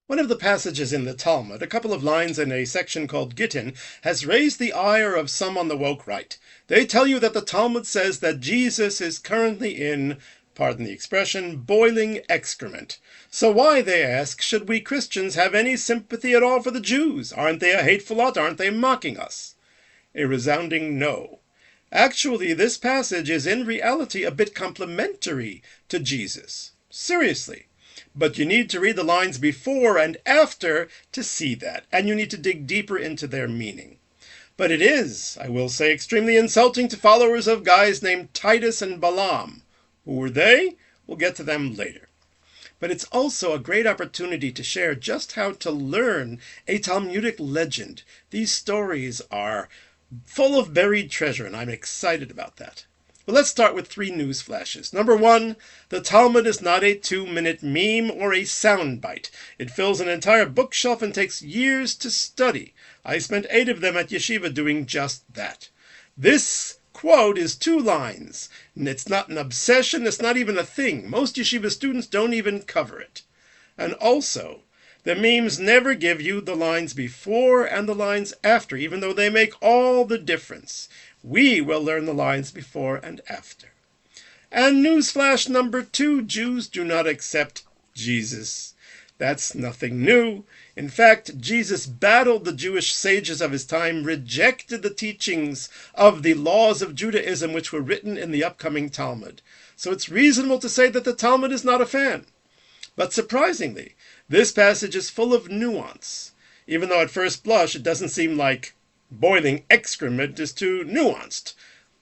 One of the passages in the Talmud, a couple of lines in a section called Gittin, has raised the ire of some on the woke right. They tell you that the Talmud says that Jesus is currently in, pardon the expression, boiling excrement. So why, they ask, should we Christians have any sympathy at all for the Jews? Aren't they a hateful lot? Aren't they mocking us? A resounding no. Actually, this passage is in reality a bit complimentary to Jesus. Seriously. But you need to read the lines before and after to see that, and you need to dig deeper into their meaning. But it is, I will say, extremely insulting to followers of guys named Titus and Balaam. Who were they? We'll get to them later. But it's also a great opportunity to share just how to learn a Talmudic legend. These stories are full of buried treasure, and I'm excited about that. Well, let's start with 3 news flashes. Number 1, the Talmud is not a 2-minute meme or a soundbite. It fills an entire bookshelf and takes years to study. I spent 8 of them at yeshiva doing just that. This quote is 2 lines. And it's not an obsession, it's not even a thing. Most yeshiva students don't even cover it. And also, the memes never give you the lines before and the lines after, even though they make all the difference. We will learn the lines before and after. And newsflash number 2, Jews do not accept Jesus. That's nothing new. In fact, Jesus battled the Jewish sages of his time, rejected the teachings of the laws of Judaism which were written in the upcoming Talmud. So it's reasonable to say that the Talmud is not a fan. But surprisingly, this passage is full of nuance, even though at first blush it doesn't seem like boiling excrement is too nuanced.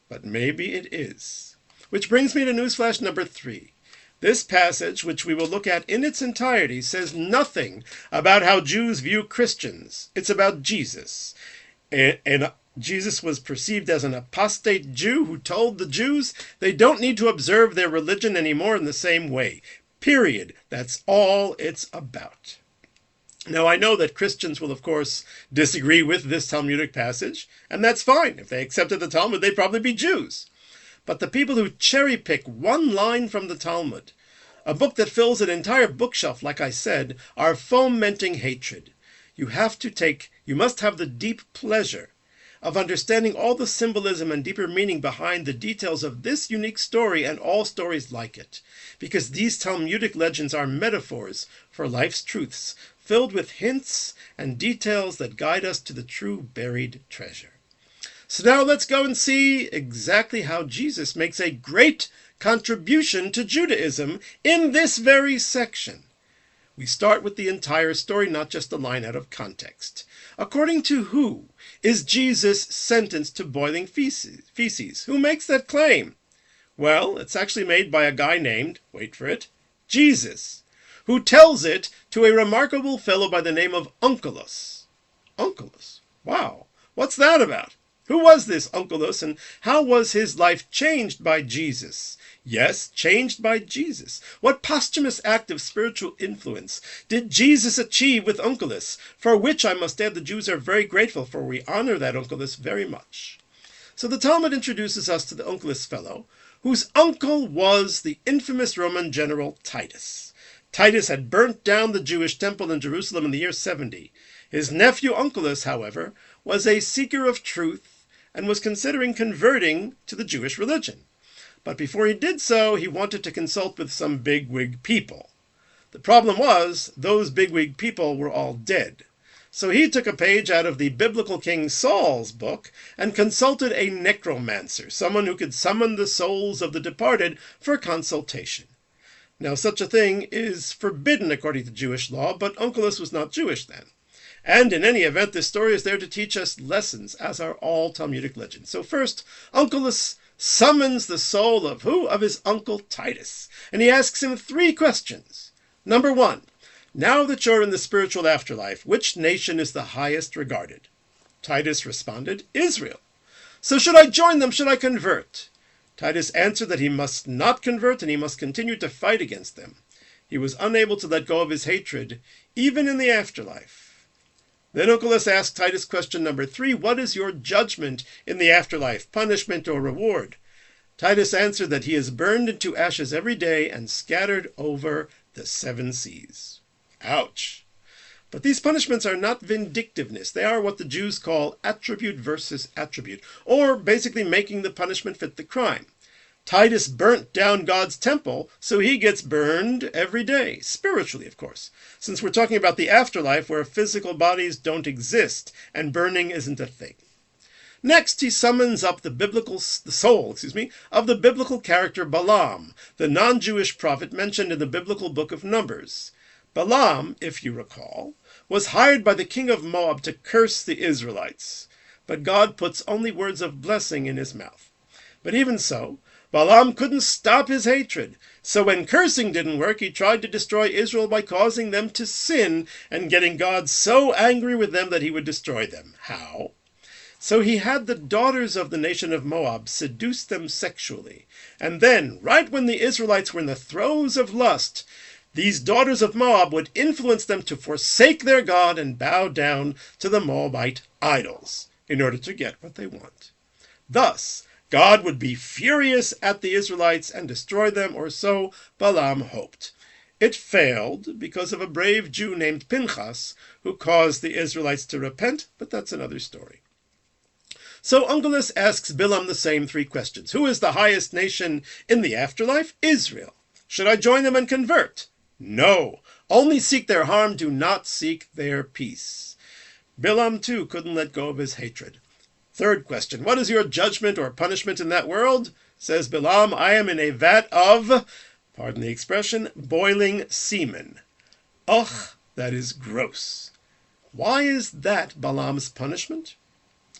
But maybe it is. Which brings me to newsflash number 3. This passage, which we will look at in its entirety, says nothing about how Jews view Christians. It's about Jesus. And Jesus was perceived as an apostate Jew who told the Jews they don't need to observe their religion anymore in the same way. Period. That's all it's about. Now, I know that Christians will, of course, disagree with this Talmudic passage, and that's fine. If they accepted the Talmud, they'd probably be Jews. But the people who cherry-pick one line from the Talmud, a book that fills an entire bookshelf, like I said, are fomenting hatred. You must have the deep pleasure of understanding all the symbolism and deeper meaning behind the details of this unique story and all stories like it, because these Talmudic legends are metaphors for life's truths, filled with hints and details that guide us to the true buried treasure. So now let's go and see exactly how Jesus makes a great contribution to Judaism in this very section. We start with the entire story, not just a line out of context. According to who is Jesus sentenced to boiling feces? Who makes that claim? Well, it's actually made by a guy named, wait for it, Jesus, who tells it to a remarkable fellow by the name of Onkelos. Onkelos? Wow, what's that about? Who was this Onkelos, and how was his life changed by Jesus? Yes, changed by Jesus. What posthumous act of spiritual influence did Jesus achieve with Onkelos, for which I must add the Jews are very grateful, for we honor that Onkelos very much. So the Talmud introduces us to the Onkelos fellow, whose uncle was the infamous Roman general Titus. Titus had burnt down the Jewish temple in Jerusalem in the year 70. His nephew Onkelos, however, was a seeker of truth and was considering converting to the Jewish religion. But before he did so, he wanted to consult with some bigwig people. The problem was, those bigwig people were all dead. So he took a page out of the biblical King Saul's book and consulted a necromancer, someone who could summon the souls of the departed for consultation. Now, such a thing is forbidden according to Jewish law, but Onkelos was not Jewish then. And in any event, this story is there to teach us lessons, as are all Talmudic legends. So first, Onkelos summons the soul of who? Of his uncle Titus. And he asks him 3 questions. Number 1, now that you're in the spiritual afterlife, which nation is the highest regarded? Titus responded, Israel. So should I join them? Should I convert? Titus answered that he must not convert and he must continue to fight against them. He was unable to let go of his hatred, even in the afterlife. Then Onkelos asked Titus question number 3, what is your judgment in the afterlife, punishment or reward? Titus answered that he is burned into ashes every day and scattered over the 7 seas. Ouch. But these punishments are not vindictiveness. They are what the Jews call attribute versus attribute, or basically making the punishment fit the crime. Titus burnt down God's temple, so he gets burned every day, spiritually, of course, since we're talking about the afterlife where physical bodies don't exist and burning isn't a thing. Next, he summons up the soul of the biblical character Balaam, the non-Jewish prophet mentioned in the biblical book of Numbers. Balaam, if you recall, was hired by the king of Moab to curse the Israelites, but God puts only words of blessing in his mouth. But even so, Balaam couldn't stop his hatred, so when cursing didn't work, he tried to destroy Israel by causing them to sin and getting God so angry with them that he would destroy them. How? So he had the daughters of the nation of Moab seduce them sexually, and then, right when the Israelites were in the throes of lust, these daughters of Moab would influence them to forsake their God and bow down to the Moabite idols in order to get what they want. Thus, God would be furious at the Israelites and destroy them, or so Balaam hoped. It failed because of a brave Jew named Pinchas who caused the Israelites to repent, but that's another story. So Onkelos asks Bilam the same three questions. Who is the highest nation in the afterlife? Israel. Should I join them and convert? No. Only seek their harm, do not seek their peace. Bilam, too, couldn't let go of his hatred. Third question. What is your judgment or punishment in that world? Says Bilam, I am in a vat of, pardon the expression, boiling semen. Ugh, that is gross. Why is that Balaam's punishment?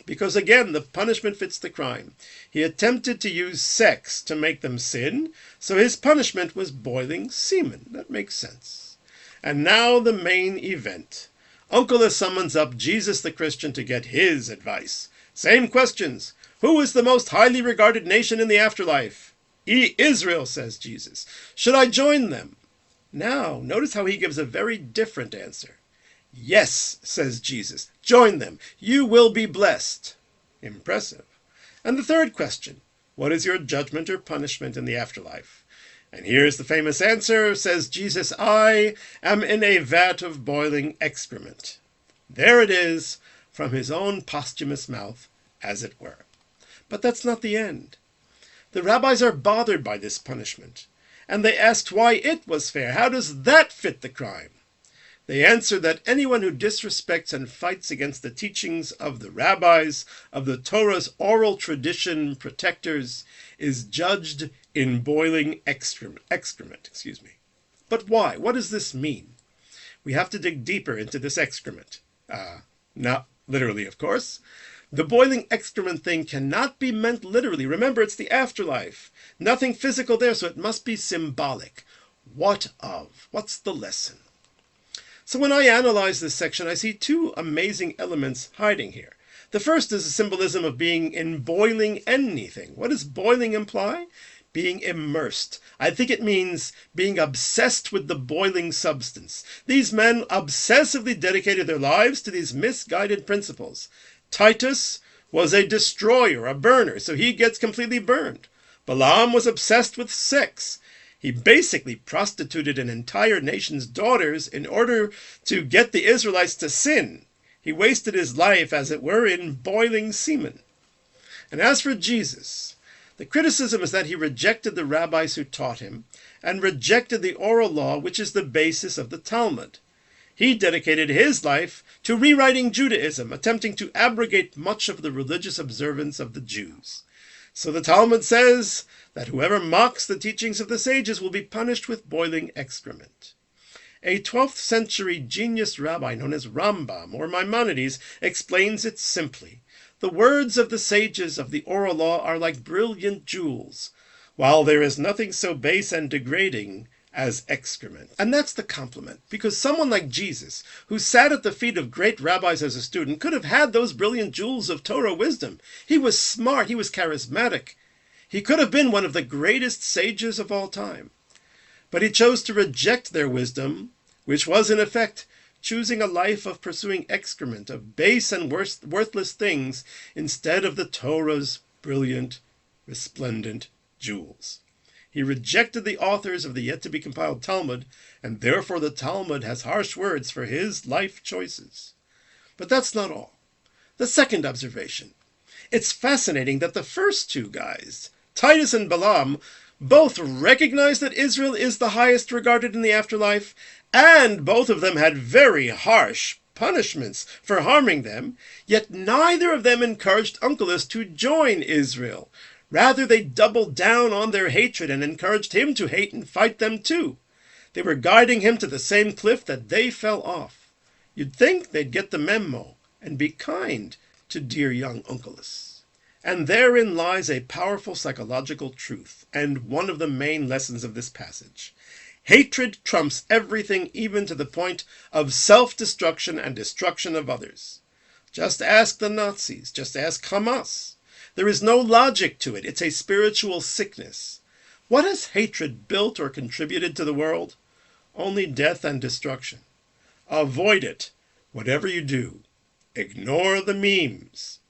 Because again, the punishment fits the crime. He attempted to use sex to make them sin, so his punishment was boiling semen. That makes sense. And now the main event. Onkelos summons up Jesus the Christian to get his advice. Same questions. Who is the most highly regarded nation in the afterlife? Israel, says Jesus. Should I join them? Now, notice how he gives a very different answer. Yes, says Jesus, join them. You will be blessed. Impressive. And the third question, what is your judgment or punishment in the afterlife? And here's the famous answer, says Jesus, I am in a vat of boiling excrement. There it is, from his own posthumous mouth, as it were. But that's not the end. The rabbis are bothered by this punishment, and they asked why it was fair. How does that fit the crime? They answer that anyone who disrespects and fights against the teachings of the rabbis, of the Torah's oral tradition protectors, is judged in boiling excrement. But why? What does this mean? We have to dig deeper into this excrement. Not literally, of course. The boiling excrement thing cannot be meant literally. Remember, it's the afterlife. Nothing physical there, so it must be symbolic. What of? What's the lesson? So when I analyze this section, I see two amazing elements hiding here. The first is a symbolism of being in boiling anything. What does boiling imply? Being immersed. I think it means being obsessed with the boiling substance. These men obsessively dedicated their lives to these misguided principles. Titus was a destroyer, a burner, so he gets completely burned. Balaam was obsessed with sex. He basically prostituted an entire nation's daughters in order to get the Israelites to sin. He wasted his life, as it were, in boiling semen. And as for Jesus, the criticism is that he rejected the rabbis who taught him and rejected the oral law, which is the basis of the Talmud. He dedicated his life to rewriting Judaism, attempting to abrogate much of the religious observance of the Jews. So the Talmud says that whoever mocks the teachings of the sages will be punished with boiling excrement. A 12th century genius rabbi known as Rambam or Maimonides explains it simply. The words of the sages of the oral law are like brilliant jewels, while there is nothing so base and degrading as excrement. And that's the compliment, because someone like Jesus, who sat at the feet of great rabbis as a student, could have had those brilliant jewels of Torah wisdom. He was smart, he was charismatic. He could have been one of the greatest sages of all time. But he chose to reject their wisdom, which was in effect choosing a life of pursuing excrement, of base and worthless things, instead of the Torah's brilliant, resplendent jewels. He rejected the authors of the yet-to-be-compiled Talmud, and therefore the Talmud has harsh words for his life choices. But that's not all. The second observation. It's fascinating that the first two guys, Titus and Balaam, both recognize that Israel is the highest regarded in the afterlife, and both of them had very harsh punishments for harming them, yet neither of them encouraged Onkelos to join Israel. Rather, they doubled down on their hatred and encouraged him to hate and fight them too. They were guiding him to the same cliff that they fell off. You'd think they'd get the memo and be kind to dear young Onkelos. And therein lies a powerful psychological truth, and one of the main lessons of this passage. Hatred trumps everything, even to the point of self-destruction and destruction of others. Just ask the Nazis. Just ask Hamas. There is no logic to it. It's a spiritual sickness. What has hatred built or contributed to the world? Only death and destruction. Avoid it, whatever you do. Ignore the memes.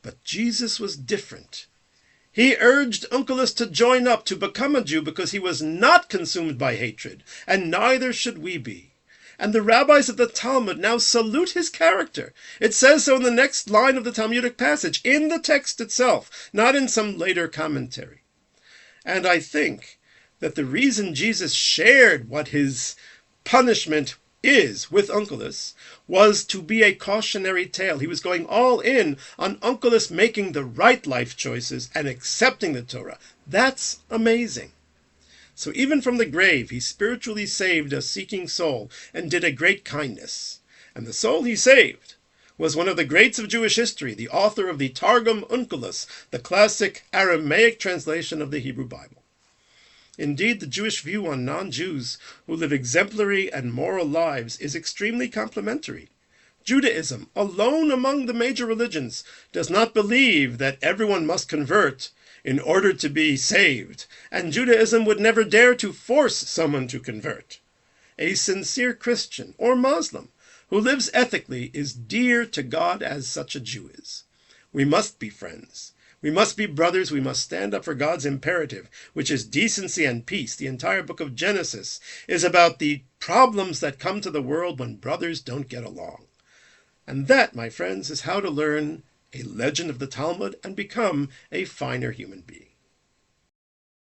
But Jesus was different. He urged Onkelos to join up, to become a Jew, because he was not consumed by hatred, and neither should we be. And the rabbis of the Talmud now salute his character. It says so in the next line of the Talmudic passage, in the text itself, not in some later commentary. And I think that the reason Jesus shared what his punishment is with Onkelos was to be a cautionary tale. He was going all in on Onkelos making the right life choices and accepting the Torah. That's amazing. So even from the grave, he spiritually saved a seeking soul and did a great kindness. And the soul he saved was one of the greats of Jewish history, the author of the Targum Onkelos, the classic Aramaic translation of the Hebrew Bible. Indeed, the Jewish view on non-Jews who live exemplary and moral lives is extremely complimentary. Judaism, alone among the major religions, does not believe that everyone must convert in order to be saved, and Judaism would never dare to force someone to convert. A sincere Christian or Muslim who lives ethically is dear to God as such a Jew is. We must be friends. We must be brothers. We must stand up for God's imperative, which is decency and peace. The entire book of Genesis is about the problems that come to the world when brothers don't get along. And that, my friends, is how to learn a legend of the Talmud and become a finer human being.